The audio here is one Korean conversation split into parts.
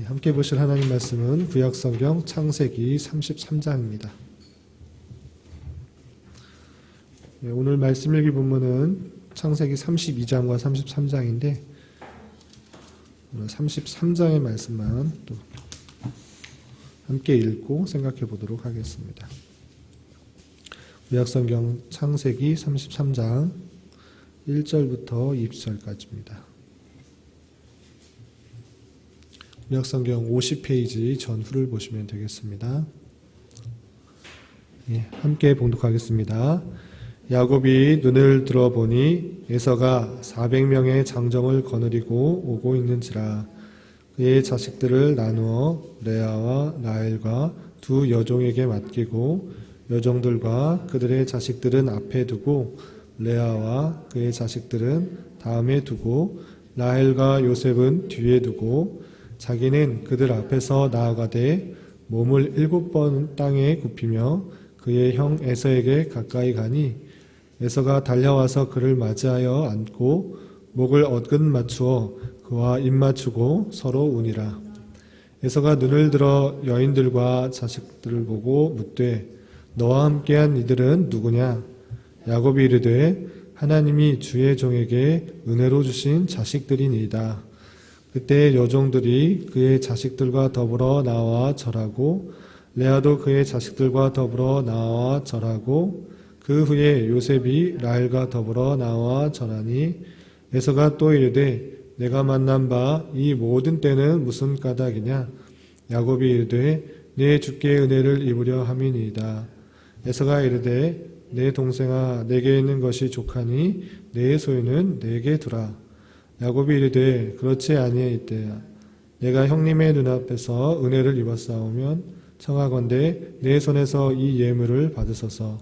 함께 보실 하나님 말씀은 구약성경 창세기 33장입니다. 오늘 말씀 읽기 본문은 창세기 32장과 33장인데 33장의 말씀만 또 함께 읽고 생각해 보도록 하겠습니다. 구약성경 창세기 33장 1절부터 20절까지입니다. 구약성경 50페이지 전후를 보시면 되겠습니다. 함께 봉독하겠습니다. 야곱이 눈을 들어보니 에서가 400명의 장정을 거느리고 오고 있는지라. 그의 자식들을 나누어 레아와 라헬과 두 여종에게 맡기고 여종들과 그들의 자식들은 앞에 두고 레아와 그의 자식들은 다음에 두고 라헬과 요셉은 뒤에 두고 자기는 그들 앞에서 나아가되 몸을 7번 땅에 굽히며 그의 형 에서에게 가까이 가니 에서가 달려와서 그를 맞이하여 안고 목을 얻근 맞추어 그와 입 맞추고 서로 우니라. 에서가 눈을 들어 여인들과 자식들을 보고 묻되 너와 함께한 이들은 누구냐? 야곱이 이르되 하나님이 주의 종에게 은혜로 주신 자식들이니이다. 그때 여종들이 그의 자식들과 더불어 나와 절하고 레아도 그의 자식들과 더불어 나와 절하고 그 후에 요셉이 라헬과 더불어 나와 절하니 에서가 또 이르되 내가 만난 바 이 모든 때는 무슨 까닭이냐? 야곱이 이르되 내 주께 은혜를 입으려 함이니이다. 에서가 이르되 내 동생아 내게 있는 것이 족하니 내 소유는 내게 두라. 야곱이 이르되 그렇지 아니하이때야. 내가 형님의 눈앞에서 은혜를 입었사오면 청하건대 내 손에서 이 예물을 받으소서.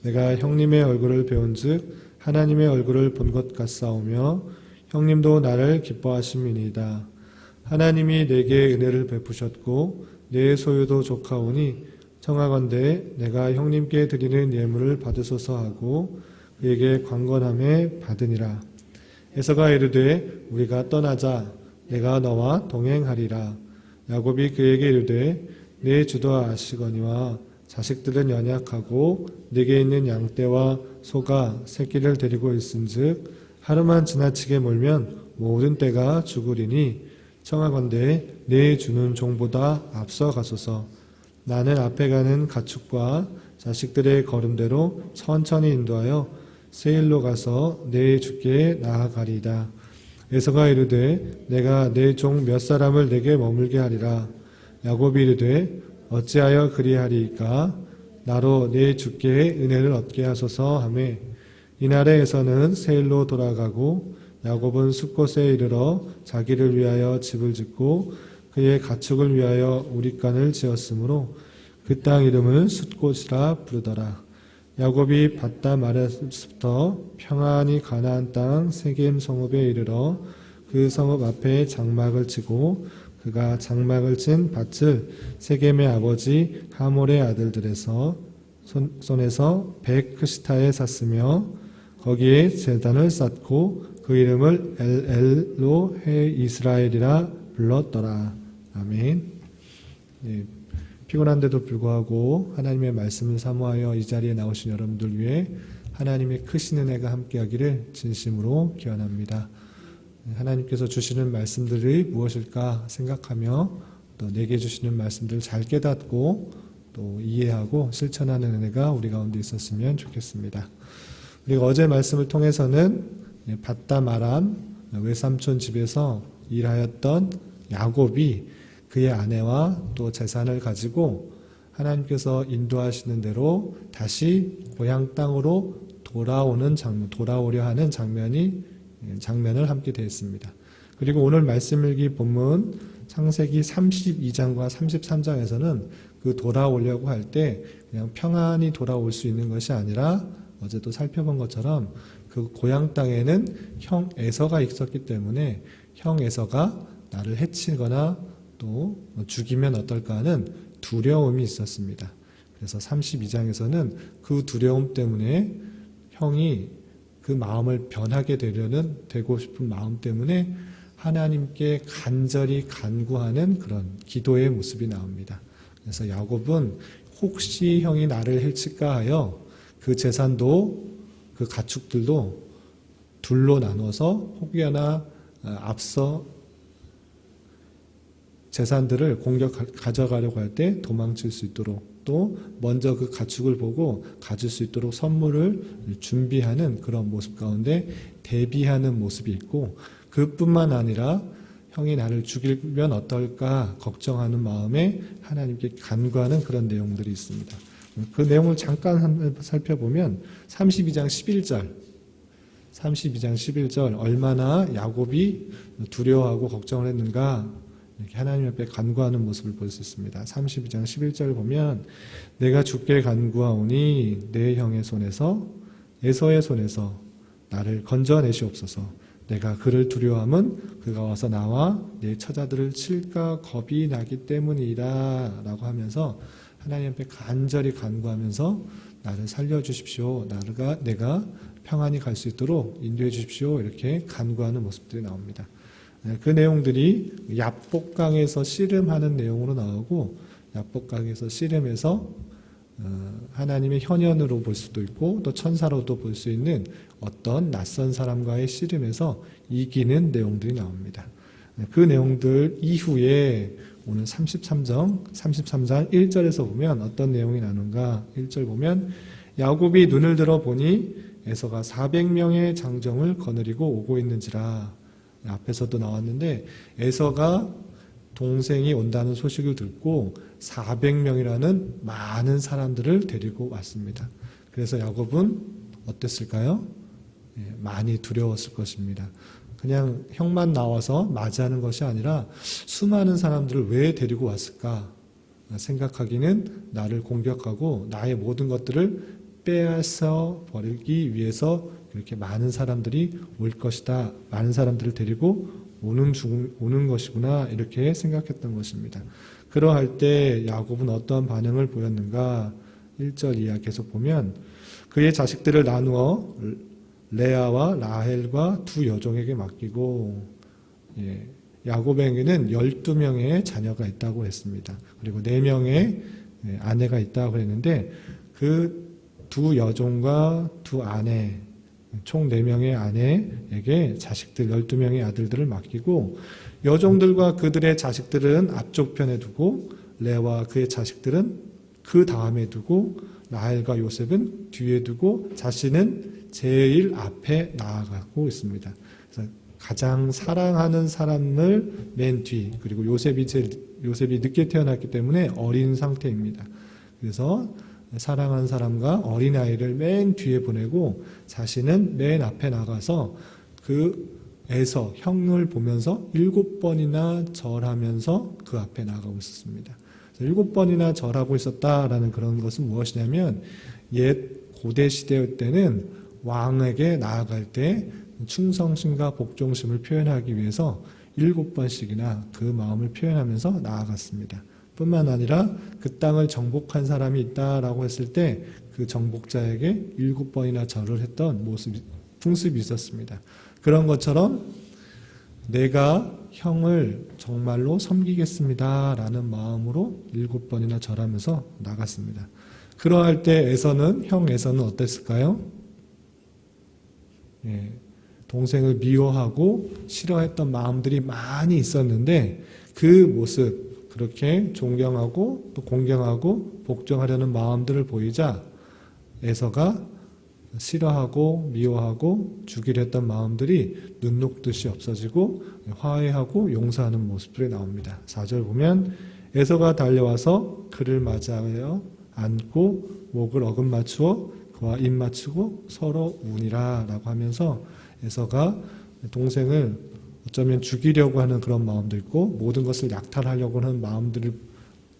내가 형님의 얼굴을 배운즉 하나님의 얼굴을 본 것 같사오며 형님도 나를 기뻐하심이니이다. 하나님이 내게 은혜를 베푸셨고 내 소유도 족하오니 청하건대 내가 형님께 드리는 예물을 받으소서 하고 그에게 관건함에 받으니라. 에서가 이르되 우리가 떠나자. 내가 너와 동행하리라. 야곱이 그에게 이르되 내 주도 아시거니와 자식들은 연약하고 네게 있는 양떼와 소가 새끼를 데리고 있은즉 하루만 지나치게 몰면 모든 떼가 죽으리니 청하건대 내 주는 종보다 앞서 가소서. 나는 앞에 가는 가축과 자식들의 걸음대로 천천히 인도하여 세일로 가서 내 주께 나아가리이다. 에서가 이르되 내가 내 종 몇 사람을 내게 머물게 하리라. 야곱이 이르되 어찌하여 그리하리이까? 나로 내 주께 은혜를 얻게 하소서 하매 이날에 에서는 세일로 돌아가고 야곱은 숫곳에 이르러 자기를 위하여 집을 짓고 그의 가축을 위하여 우릿간을 지었으므로 그 땅 이름을 숫곳이라 부르더라. 야곱이 밧담 아랫부터 평안히 가나안 땅 세겜 성읍에 이르러 그 성읍 앞에 장막을 치고 그가 장막을 친 밭을 세겜의 아버지 하몰의 아들들에서 손에서 백 크시타에 샀으며 거기에 제단을 쌓고 그 이름을 엘엘로 해 이스라엘이라 불렀더라. 아멘. 피곤한데도 불구하고 하나님의 말씀을 사모하여 이 자리에 나오신 여러분들 위해 하나님의 크신 은혜가 함께하기를 진심으로 기원합니다. 하나님께서 주시는 말씀들이 무엇일까 생각하며 또 내게 주시는 말씀들을 잘 깨닫고 또 이해하고 실천하는 은혜가 우리 가운데 있었으면 좋겠습니다. 우리가 어제 말씀을 통해서는 밧담 아람 외삼촌 집에서 일하였던 야곱이 그의 아내와 또 재산을 가지고 하나님께서 인도하시는 대로 다시 고향 땅으로 돌아오려 하는 장면을 함께 되었습니다. 그리고 오늘 말씀 읽기 본문 창세기 32장과 33장에서는 그 돌아오려고 할 때 그냥 평안히 돌아올 수 있는 것이 아니라 어제도 살펴본 것처럼 그 고향 땅에는 형 에서가 있었기 때문에 형 에서가 나를 해치거나 또 죽이면 어떨까 하는 두려움이 있었습니다. 그래서 32장에서는 그 두려움 때문에 형이 그 마음을 변하게 되고 싶은 마음 때문에 하나님께 간절히 간구하는 그런 기도의 모습이 나옵니다. 그래서 야곱은 혹시 형이 나를 해칠까 하여 그 재산도 그 가축들도 둘로 나눠서 혹여나 앞서 재산들을 가져가려고 할 때 도망칠 수 있도록, 또 먼저 그 가축을 보고 가질 수 있도록 선물을 준비하는 그런 모습 가운데 대비하는 모습이 있고, 그뿐만 아니라 형이 나를 죽이면 어떨까 걱정하는 마음에 하나님께 간구하는 그런 내용들이 있습니다. 그 내용을 잠깐 살펴보면 32장 11절 얼마나 야곱이 두려워하고 걱정을 했는가, 이렇게 하나님 앞에 간구하는 모습을 볼 수 있습니다. 32장 11절 보면 내가 주께 간구하오니 내 형의 손에서 에서의 손에서 나를 건져내시옵소서. 내가 그를 두려워함은 그가 와서 나와 내 처자들을 칠까 겁이 나기 때문이라 라고 하면서 하나님 앞에 간절히 간구하면서 나를 살려주십시오. 내가 평안히 갈 수 있도록 인도해 주십시오. 이렇게 간구하는 모습들이 나옵니다. 그 내용들이 야복강에서 씨름하는 내용으로 나오고, 야복강에서 씨름해서 하나님의 현현으로 볼 수도 있고 또 천사로도 볼 수 있는 어떤 낯선 사람과의 씨름에서 이기는 내용들이 나옵니다. 그 내용들 이후에 오늘 33장 1절에서 보면 어떤 내용이 나는가. 1절 보면 야곱이 눈을 들어 보니 에서가 400명의 장정을 거느리고 오고 있는지라. 앞에서도 나왔는데 에서가 동생이 온다는 소식을 듣고 400명이라는 많은 사람들을 데리고 왔습니다. 그래서 야곱은 어땠을까요? 많이 두려웠을 것입니다. 그냥 형만 나와서 맞이하는 것이 아니라 수많은 사람들을 왜 데리고 왔을까 생각하기는 나를 공격하고 나의 모든 것들을 빼앗아 버리기 위해서 이렇게 많은 사람들이 올 것이다. 많은 사람들을 데리고 오는 것이구나 이렇게 생각했던 것입니다. 그러할 때 야곱은 어떠한 반응을 보였는가. 1절 이하 계속 보면 그의 자식들을 나누어 레아와 라헬과 두 여종에게 맡기고, 야곱에게는 12명의 자녀가 있다고 했습니다. 그리고 4명의 아내가 있다고 했는데 그 두 여종과 두 아내, 총 4명의 아내에게 자식들 12명의 아들들을 맡기고, 여종들과 그들의 자식들은 앞쪽 편에 두고 레아와 그의 자식들은 그 다음에 두고 라헬과 요셉은 뒤에 두고 자신은 제일 앞에 나아가고 있습니다. 그래서 가장 사랑하는 사람을 맨 뒤, 그리고 요셉이 늦게 태어났기 때문에 어린 상태입니다. 그래서 사랑하는 사람과 어린아이를 맨 뒤에 보내고 자신은 맨 앞에 나가서 그 에서 형을 보면서 7번이나 절하면서 그 앞에 나가고 있었습니다. 7번이나 절하고 있었다라는 그런 것은 무엇이냐면 옛 고대 시대 때는 왕에게 나아갈 때 충성심과 복종심을 표현하기 위해서 7번씩이나 그 마음을 표현하면서 나아갔습니다. 뿐만 아니라 그 땅을 정복한 사람이 있다라고 했을 때 그 정복자에게 7번이나 절을 했던 풍습이 있었습니다. 그런 것처럼 내가 형을 정말로 섬기겠습니다 라는 마음으로 7번이나 절하면서 나갔습니다. 그러할 때 형 에서는 어땠을까요? 동생을 미워하고 싫어했던 마음들이 많이 있었는데 그 모습, 그렇게 존경하고 또 공경하고 복종하려는 마음들을 보이자 에서가 싫어하고 미워하고 죽이려 했던 마음들이 눈 녹듯이 없어지고 화해하고 용서하는 모습들이 나옵니다. 4절 보면 에서가 달려와서 그를 맞이하여 안고 목을 어금 맞추어 그와 입 맞추고 서로 우니라 라고 하면서 에서가 동생을 어쩌면 죽이려고 하는 그런 마음도 있고 모든 것을 약탈하려고 하는 마음들이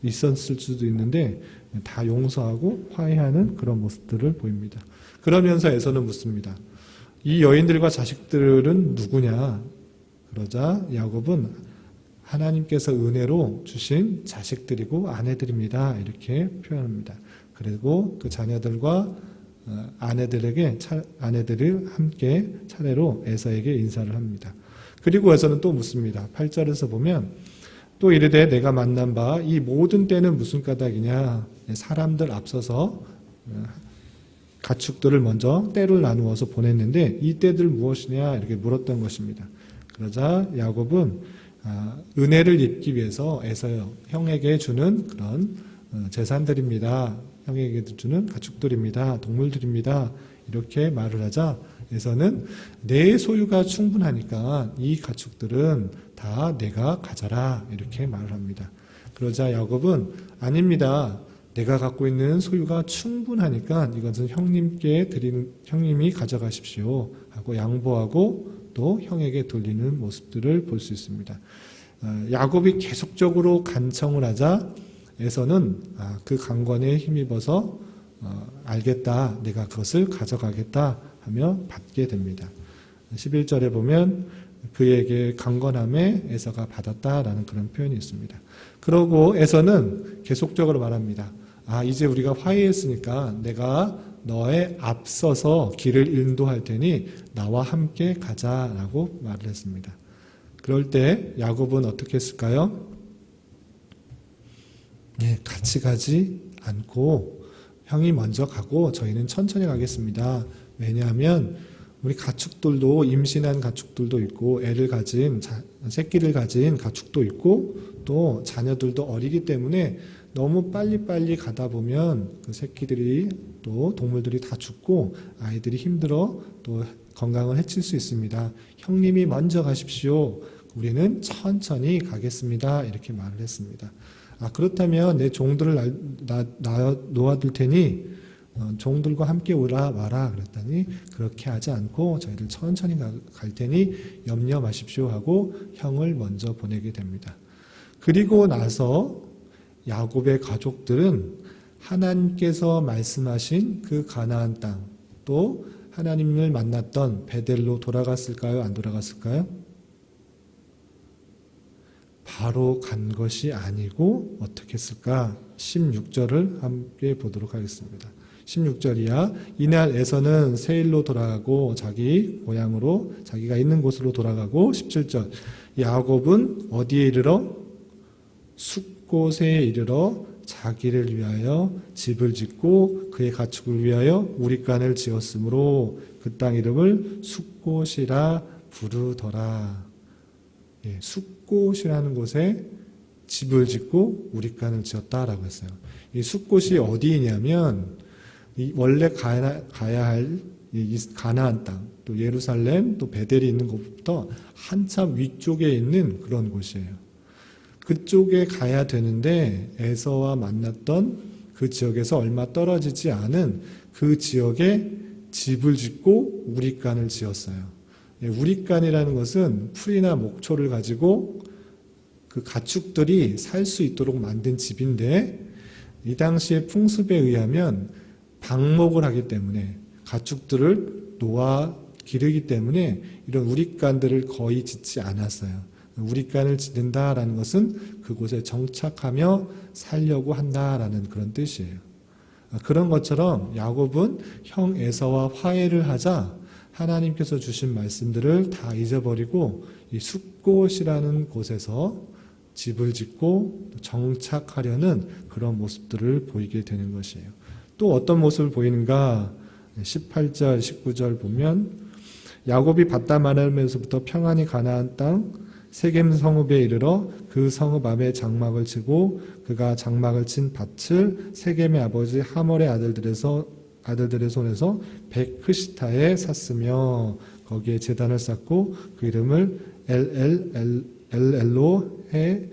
있었을 수도 있는데 다 용서하고 화해하는 그런 모습들을 보입니다. 그러면서 에서는 묻습니다. 이 여인들과 자식들은 누구냐? 그러자 야곱은 하나님께서 은혜로 주신 자식들이고 아내들입니다. 이렇게 표현합니다. 그리고 그 자녀들과 아내들을 함께 차례로 에서에게 인사를 합니다. 그리고 에서는 또 묻습니다. 8절에서 보면 또 이르되 내가 만난 바 이 모든 때는 무슨 까닭이냐. 사람들 앞서서 가축들을 먼저 떼를 나누어서 보냈는데 이 때들 무엇이냐 이렇게 물었던 것입니다. 그러자 야곱은 은혜를 입기 위해서 에서 형에게 주는 그런 재산들입니다. 형에게 주는 가축들입니다. 동물들입니다. 이렇게 말을 하자 에서는 내 소유가 충분하니까 이 가축들은 다 내가 가져라 이렇게 말을 합니다. 그러자 야곱은 아닙니다. 내가 갖고 있는 소유가 충분하니까 이것은 형님께 드리는, 형님이 가져가십시오 하고 양보하고 또 형에게 돌리는 모습들을 볼 수 있습니다. 야곱이 계속적으로 간청을 하자 에서는 그 강권에 힘입어서 알겠다, 내가 그것을 가져가겠다 하며 받게 됩니다. 11절에 보면 그에게 강권함에 에서가 받았다라는 그런 표현이 있습니다. 그러고 에서는 계속적으로 말합니다. 이제 우리가 화해했으니까 내가 너의 앞서서 길을 인도할 테니 나와 함께 가자라고 말을 했습니다. 그럴 때 야곱은 어떻게 했을까요? 같이 가지 않고 형이 먼저 가고 저희는 천천히 가겠습니다. 왜냐하면 우리 가축들도 임신한 가축들도 있고 애를 가진 새끼를 가진 가축도 있고 또 자녀들도 어리기 때문에 너무 빨리빨리 가다 보면 그 새끼들이 또 동물들이 다 죽고 아이들이 힘들어 또 건강을 해칠 수 있습니다. 형님이 먼저 가십시오. 우리는 천천히 가겠습니다. 이렇게 말을 했습니다. 그렇다면 내 종들을 놓아둘 테니 종들과 함께 와라 그랬더니 그렇게 하지 않고 저희들 천천히 갈 테니 염려 마십시오 하고 형을 먼저 보내게 됩니다. 그리고 나서 야곱의 가족들은 하나님께서 말씀하신 그 가나안 땅, 또 하나님을 만났던 베델로 돌아갔을까요? 안 돌아갔을까요? 바로 간 것이 아니고 어떻게 했을까? 16절을 함께 보도록 하겠습니다. 16절이야. 이날 에서는 세일로 돌아가고 자기 고향으로 자기가 있는 곳으로 돌아가고 17절 야곱은 어디에 이르러? 숫곳에 이르러 자기를 위하여 집을 짓고 그의 가축을 위하여 우릿간을 지었으므로 그 땅 이름을 숫곳이라 부르더라. 숫곳이라는 곳에 집을 짓고 우릿간을 지었다라고 했어요. 이 숫곳이 어디이냐면 원래 가야 할 가나안 땅, 또 예루살렘, 또 베델이 있는 곳부터 한참 위쪽에 있는 그런 곳이에요. 그쪽에 가야 되는데 에서와 만났던 그 지역에서 얼마 떨어지지 않은 그 지역에 집을 짓고 우릿간을 지었어요. 우릿간이라는 것은 풀이나 목초를 가지고 그 가축들이 살 수 있도록 만든 집인데 이 당시의 풍습에 의하면 방목을 하기 때문에 가축들을 놓아 기르기 때문에 이런 우릿간들을 거의 짓지 않았어요. 우릿간을 짓는다라는 것은 그곳에 정착하며 살려고 한다라는 그런 뜻이에요. 그런 것처럼 야곱은 형 에서와 화해를 하자 하나님께서 주신 말씀들을 다 잊어버리고 이 숫곳이라는 곳에서 집을 짓고 정착하려는 그런 모습들을 보이게 되는 것이에요. 또 어떤 모습을 보이는가? 18절, 19절 보면 야곱이 밧담 아람에서부터 평안히 가나안 땅 세겜 성읍에 이르러 그 성읍 앞에 장막을 치고 그가 장막을 친 밭을 세겜의 아버지 하몰의 아들들의 손에서 베크시타에 샀으며 거기에 제단을 쌓고 그 이름을 엘엘로헤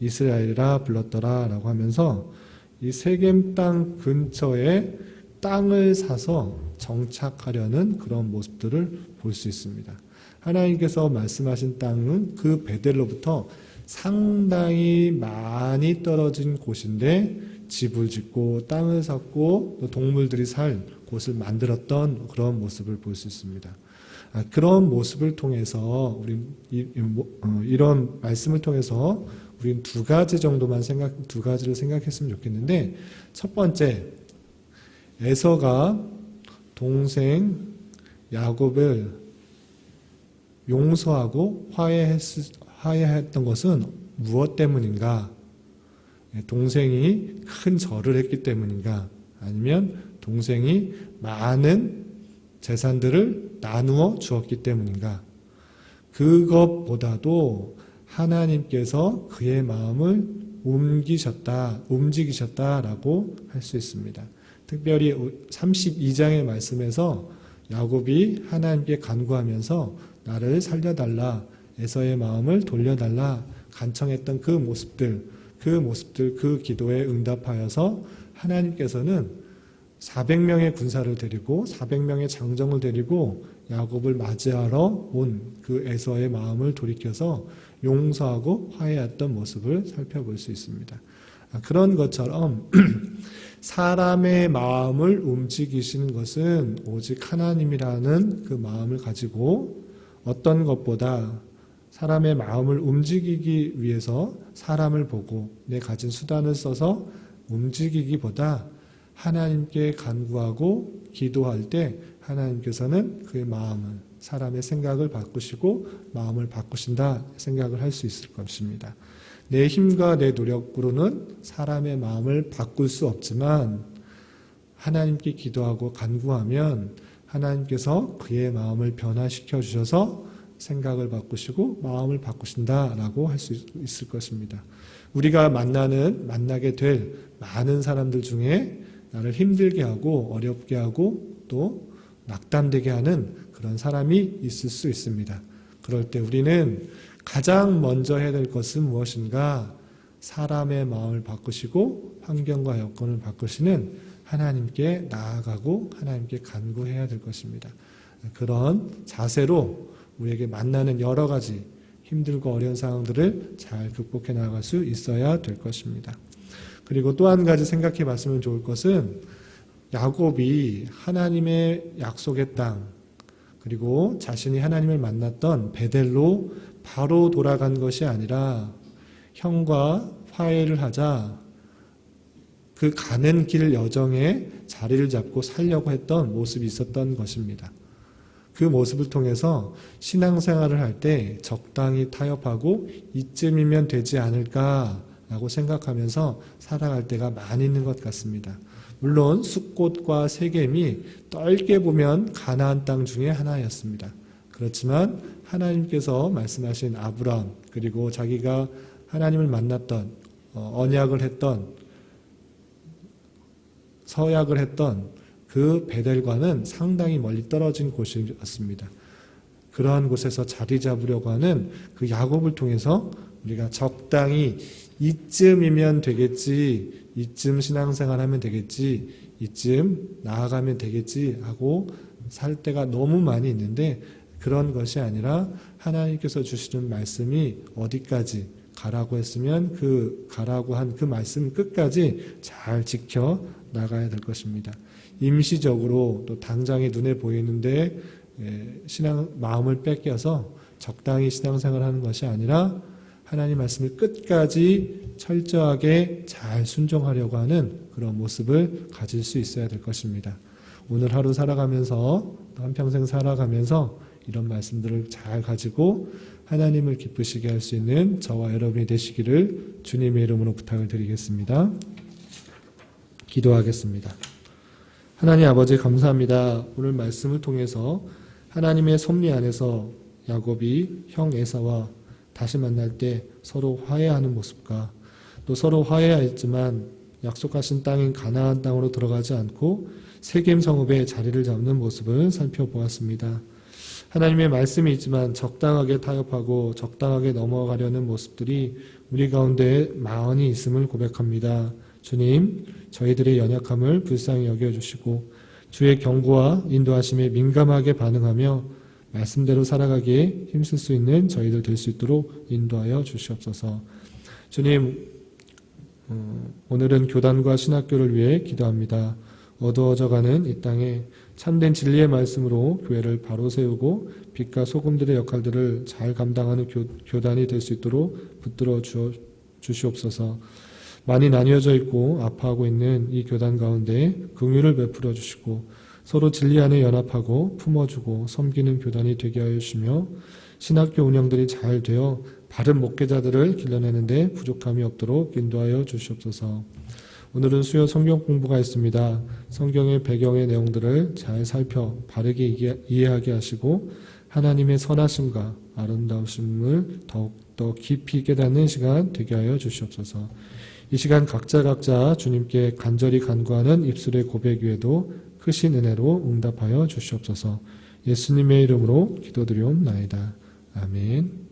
이스라엘이라 불렀더라 라고 하면서 이 세겜 땅 근처에 땅을 사서 정착하려는 그런 모습들을 볼 수 있습니다. 하나님께서 말씀하신 땅은 그 베델로부터 상당히 많이 떨어진 곳인데 집을 짓고 땅을 샀고 또 동물들이 살 곳을 만들었던 그런 모습을 볼 수 있습니다. 그런 모습을 통해서 이런 말씀을 통해서 우리는 두 가지를 생각했으면 좋겠는데, 첫 번째, 에서가 동생 야곱을 용서하고 화해했던 것은 무엇 때문인가? 동생이 큰 절을 했기 때문인가? 아니면 동생이 많은 재산들을 나누어 주었기 때문인가? 그것보다도 하나님께서 그의 마음을 움직이셨다라고 할 수 있습니다. 특별히 32장의 말씀에서 야곱이 하나님께 간구하면서 나를 살려달라, 에서의 마음을 돌려달라 간청했던 그 모습들, 그 기도에 응답하여서 하나님께서는 400명의 군사를 데리고 400명의 장정을 데리고 야곱을 맞이하러 온 그 에서의 마음을 돌이켜서 용서하고 화해했던 모습을 살펴볼 수 있습니다. 그런 것처럼 사람의 마음을 움직이시는 것은 오직 하나님이라는 그 마음을 가지고 어떤 것보다 사람의 마음을 움직이기 위해서 사람을 보고 내 가진 수단을 써서 움직이기보다 하나님께 간구하고 기도할 때 하나님께서는 그의 마음을, 사람의 생각을 바꾸시고 마음을 바꾸신다 생각을 할 수 있을 것입니다. 내 힘과 내 노력으로는 사람의 마음을 바꿀 수 없지만 하나님께 기도하고 간구하면 하나님께서 그의 마음을 변화시켜 주셔서 생각을 바꾸시고 마음을 바꾸신다라고 할 수 있을 것입니다. 우리가 만나게 될 많은 사람들 중에 나를 힘들게 하고 어렵게 하고 또 낙담되게 하는 그런 사람이 있을 수 있습니다. 그럴 때 우리는 가장 먼저 해야 될 것은 무엇인가? 사람의 마음을 바꾸시고 환경과 여건을 바꾸시는 하나님께 나아가고 하나님께 간구해야 될 것입니다. 그런 자세로 우리에게 만나는 여러 가지 힘들고 어려운 상황들을 잘 극복해 나갈 수 있어야 될 것입니다. 그리고 또 한 가지 생각해 봤으면 좋을 것은 야곱이 하나님의 약속의 땅 그리고 자신이 하나님을 만났던 베델로 바로 돌아간 것이 아니라 형과 화해를 하자 그 가는 길 여정에 자리를 잡고 살려고 했던 모습이 있었던 것입니다. 그 모습을 통해서 신앙생활을 할 때 적당히 타협하고 이쯤이면 되지 않을까라고 생각하면서 살아갈 때가 많이 있는 것 같습니다. 물론 숫꽃과 세겜이 넓게 보면 가나안 땅 중에 하나였습니다. 그렇지만 하나님께서 말씀하신 아브라함 그리고 자기가 하나님을 만났던 언약을 했던 서약을 했던 그 베델과는 상당히 멀리 떨어진 곳이었습니다. 그러한 곳에서 자리 잡으려고 하는 그 야곱을 통해서 우리가 적당히 이쯤이면 되겠지, 이쯤 신앙생활 하면 되겠지, 이쯤 나아가면 되겠지 하고 살 때가 너무 많이 있는데 그런 것이 아니라 하나님께서 주시는 말씀이 어디까지 가라고 했으면 그 가라고 한 그 말씀 끝까지 잘 지켜 나가야 될 것입니다. 임시적으로 또 당장에 눈에 보이는데 마음을 뺏겨서 적당히 신앙생활하는 것이 아니라 하나님 말씀을 끝까지 철저하게 잘 순종하려고 하는 그런 모습을 가질 수 있어야 될 것입니다. 오늘 하루 살아가면서 또 한평생 살아가면서 이런 말씀들을 잘 가지고 하나님을 기쁘시게 할 수 있는 저와 여러분이 되시기를 주님의 이름으로 부탁을 드리겠습니다. 기도하겠습니다. 하나님 아버지 감사합니다. 오늘 말씀을 통해서 하나님의 섭리 안에서 야곱이 형 에사와 다시 만날 때 서로 화해하는 모습과 또 서로 화해하였지만 약속하신 땅인 가나안 땅으로 들어가지 않고 세겜 성읍에 자리를 잡는 모습을 살펴보았습니다. 하나님의 말씀이 있지만 적당하게 타협하고 적당하게 넘어가려는 모습들이 우리 가운데 많이 있음을 고백합니다. 주님, 저희들의 연약함을 불쌍히 여겨주시고 주의 경고와 인도하심에 민감하게 반응하며 말씀대로 살아가기에 힘쓸 수 있는 저희들 될 수 있도록 인도하여 주시옵소서. 주님, 오늘은 교단과 신학교를 위해 기도합니다. 어두워져가는 이 땅에 참된 진리의 말씀으로 교회를 바로 세우고 빛과 소금들의 역할들을 잘 감당하는 교단이 될 수 있도록 붙들어 주시옵소서. 많이 나뉘어져 있고 아파하고 있는 이 교단 가운데 긍휼을 베풀어 주시고 서로 진리 안에 연합하고 품어주고 섬기는 교단이 되게 하여 주시며 신학교 운영들이 잘 되어 바른 목회자들을 길러내는데 부족함이 없도록 인도하여 주시옵소서. 오늘은 수요 성경 공부가 있습니다. 성경의 배경의 내용들을 잘 살펴 바르게 이해하게 하시고 하나님의 선하심과 아름다우심을 더욱더 깊이 깨닫는 시간 되게 하여 주시옵소서. 이 시간 각자 주님께 간절히 간구하는 입술의 고백 위에도 크신 은혜로 응답하여 주시옵소서. 예수님의 이름으로 기도드리옵나이다. 아멘.